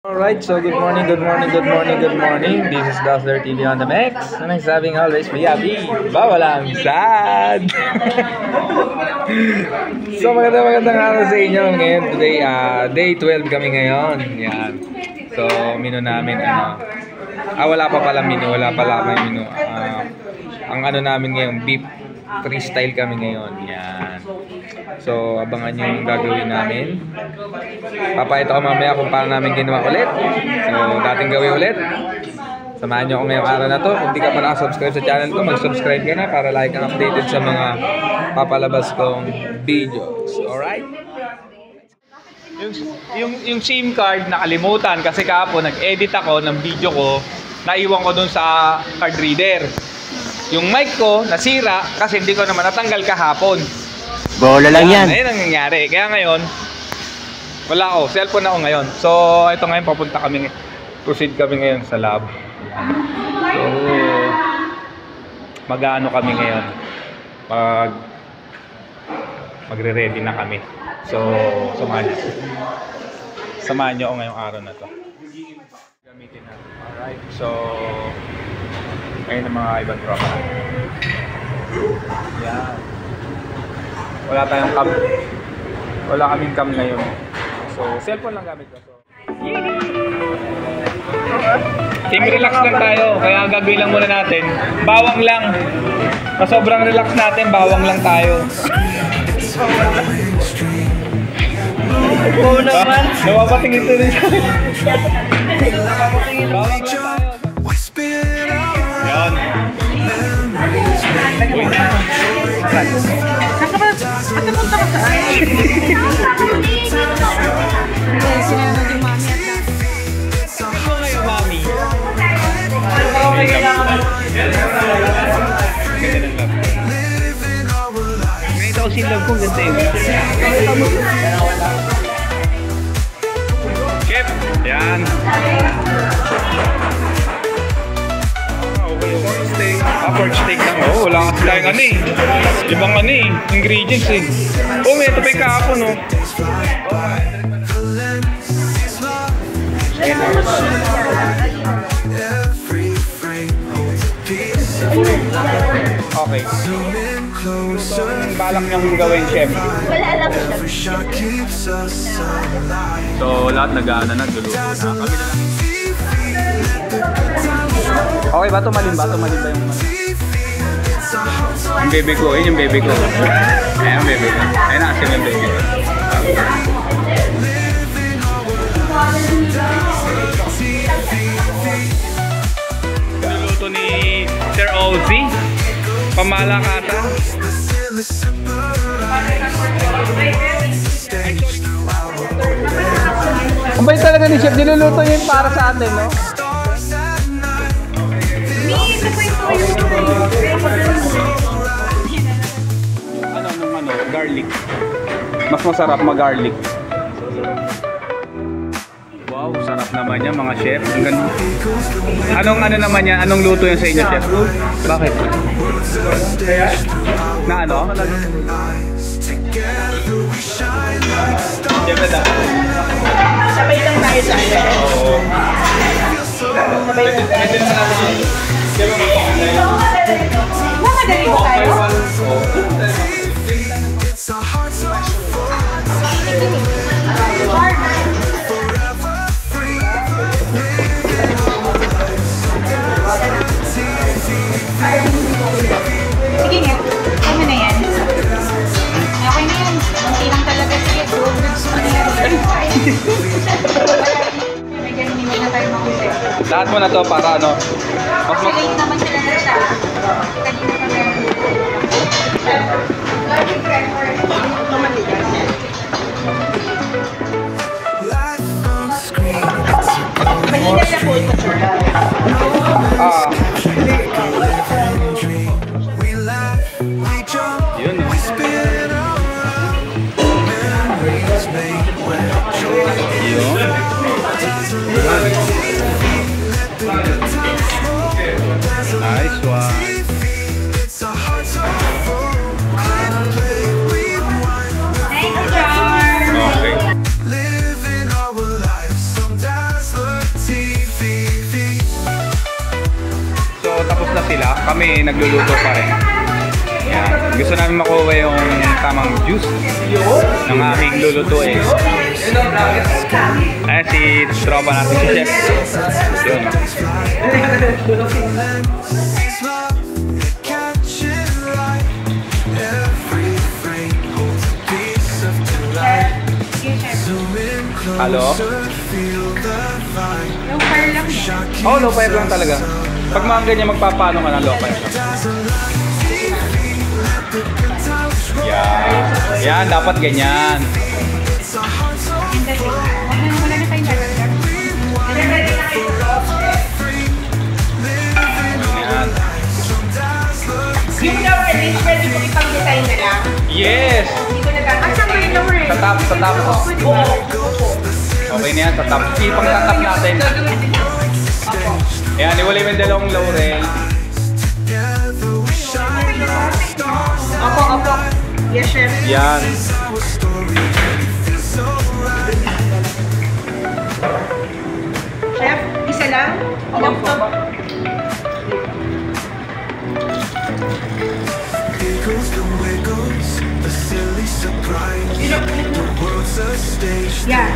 Alright, so good morning. This is Dazzler TV on the Mix. And I'm sabing always, Miyabi, bawalang sad. So magandang araw sa inyo ngayon. Today, day 12 kami ngayon. Yan. So, menu namin, wala pa pala may menu. Ang namin ngayon, beef freestyle kami ngayon. Yan. So, abangan nyo yung gagawin namin. Papakita ko mamaya kung paano namin ginawa ulit. So, dating gawin ulit. Samahan nyo ako ngayong araw na to. Kung di ka pa nakasubscribe sa channel ko, mag-subscribe ka na para like and updated sa mga papalabas kong videos. Alright? Yung SIM card nakalimutan kasi kahapon nag-edit ako ng video ko. Naiwan ko dun sa card reader. Yung mic ko nasira kasi hindi ko naman natanggal kahapon. Bola lang yan. Ayun ang nangyari. Kaya ngayon, wala ako. Cellphone ako ngayon. So, ito ngayon, proceed kami ngayon sa lab. So, mag-ano kami ngayon. Magre-ready na kami. So, samahan nyo ako ngayong araw na to. Gamitin na. Alright. So, ngayon ang mga ibang tropa. Yan. Wala tayong cam. Wala kaming cam ngayon. So, cellphone lang gamit ko. So, team relax lang tayo. Kaya gagawin lang muna natin. Bawang lang. Sa sobrang relax natin, bawang lang tayo. Oo naman. Napapatingin ito rin. Bawang lang tayo. Yan. Punta ka saan? Ito ngayon, mami. Ganito ako silog kong ganda yun. Chef! Yan. Pork steak. Pork steak lang. Wala kasi tayong ibang ingredients eh. May ito pa yung kahapon Okay. Ang balak niyang gawin, chef? Wala lang siya. So, lahat nagluluto na. Kami na lang. Okay ba? Tumalin ba yung yung bebe ko, yun yung bebe ko. Ayan yung bebe ko. Ayan na, yung bebe ko. Niluluto ni Sir Ozzy. Pamalakata. Ang bait talaga ni Chef. Niluluto niya yung para sa atin, no? Garlic. Mas masarap mag-garlic. Wow, sarap naman yan mga chef. Ang ganda. Anong naman yan? Anong luto yan sa inyo, chef? Bakit? Na ano? Sabay lang tayo sa akin. Oo. Sabay lang tayo. Mamadali ba tayo? Sige nga, kami na yan. Okay na yan. Hindi lang talaga sige. May ganun na tayo makusip. Lahat mo na to para ano? Kasi late naman sila na siya. Kanina pa meron. Mahina na po ito. Yun. Nice one. Thank you, Jar. Okay. sila, kami nagluluto pa rin. Yan. Gusto namin makuha yung tamang juice ng aming lulutuin. Ayan si tropa natin, si Chef. Yun. Halo? Low fire lang eh. Oh, low fire lang talaga. Pag mga ganyan, magpapano ka ng low fire. Yan. Yan, dapat ganyan. Wala na tayong dagdag. Yan. Yung lower is pwede ko ipag-design na lang. Yes! Hindi ko nagkakaroon. Asa mo yung lower? Sa top, sa top. Okay na yan, sa top. Ipang sa top natin. Ayan, iwalay mo yung dalawang laurel. Opo, opo. Yes, chef. Yan. Chef, isa lang? Ilang po? Yeah,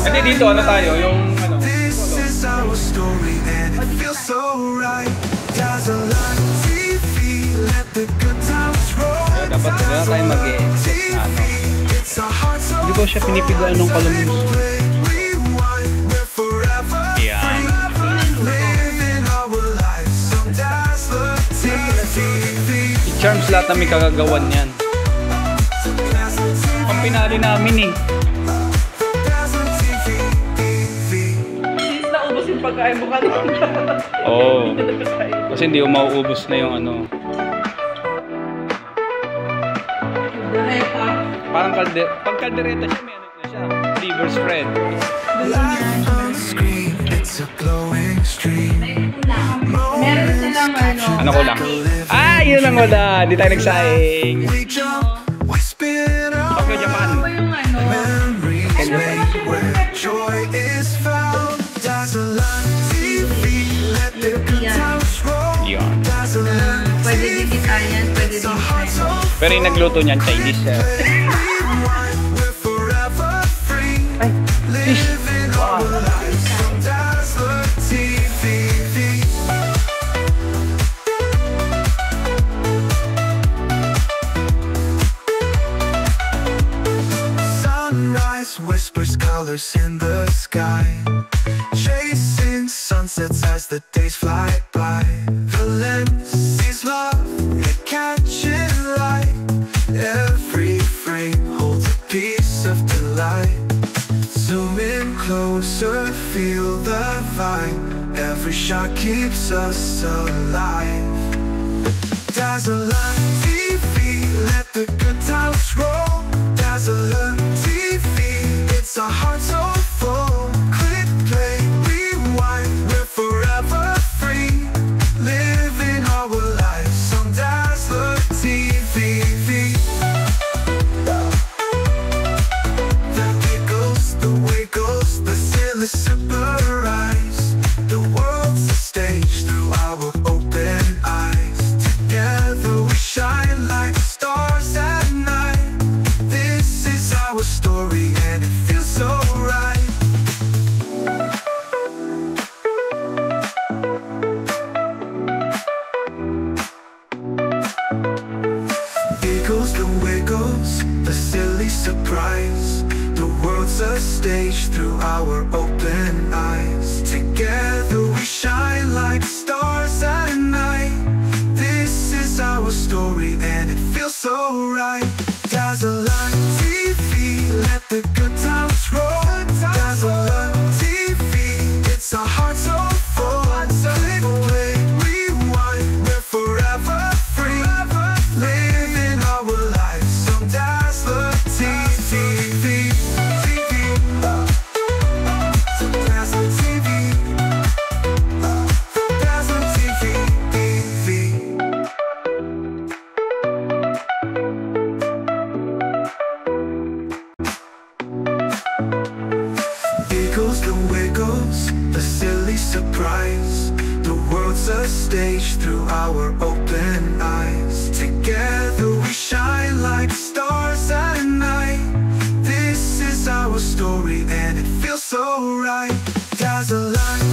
Hindi dito, ano tayo? Yung ano? Dapat na tayo mag-e-exist na ano. Hindi ko siya pinipigaan ng kalamus. Yan. I-charms lahat na may kagagawan yan. Ang pinali namin eh. Naubos yung pagkain mo kanina. Oo. Kasi hindi ko mauubos na yung ano. Parang pag kaldereta siya, may ano na siya. Liver spread. Meron silang ano. Ano ko lang? Ah, yun lang wala. Hindi tayo nagsaing. Tokyo, Japan. Ano yung ano? Yun. Pwede din Italian, pwede din Chinese. Pero yung nagluto niyan, Chinese. Ay, fish. Wow. Sunrise whispers colors in the sky, chasing sunsets as the days fly by. The lens sees love, it catches light. Every frame holds a piece of delight. Zoom in closer, feel the vibe. Every shot keeps us alive. Dazzle TV, let the good times roll. Dazzle TV, it's our heart so full. Click, play, rewind, we're forever free. Living our lives on Dazzler TV. The giggles, the wiggles, the silly surprise. The world's a stage through our open eyes. Together we shine like stars at night. This is our story and it feels so right. Giggles, the wiggles, the silly surprise. The world's a stage through our open eyes. Together we shine like stars at night. This is our story and it feels so right. Dazzle TV, let the good times roll. Dazzle TV, it's our heart so full. Click, play, rewind, we're forever free. Living our lives on Dazzler TV. Dazzler TV. Dazzler TV. surprise. The world's a stage through our open eyes. Together we shine like stars at night. This is our story and it feels so right. Dazzle light.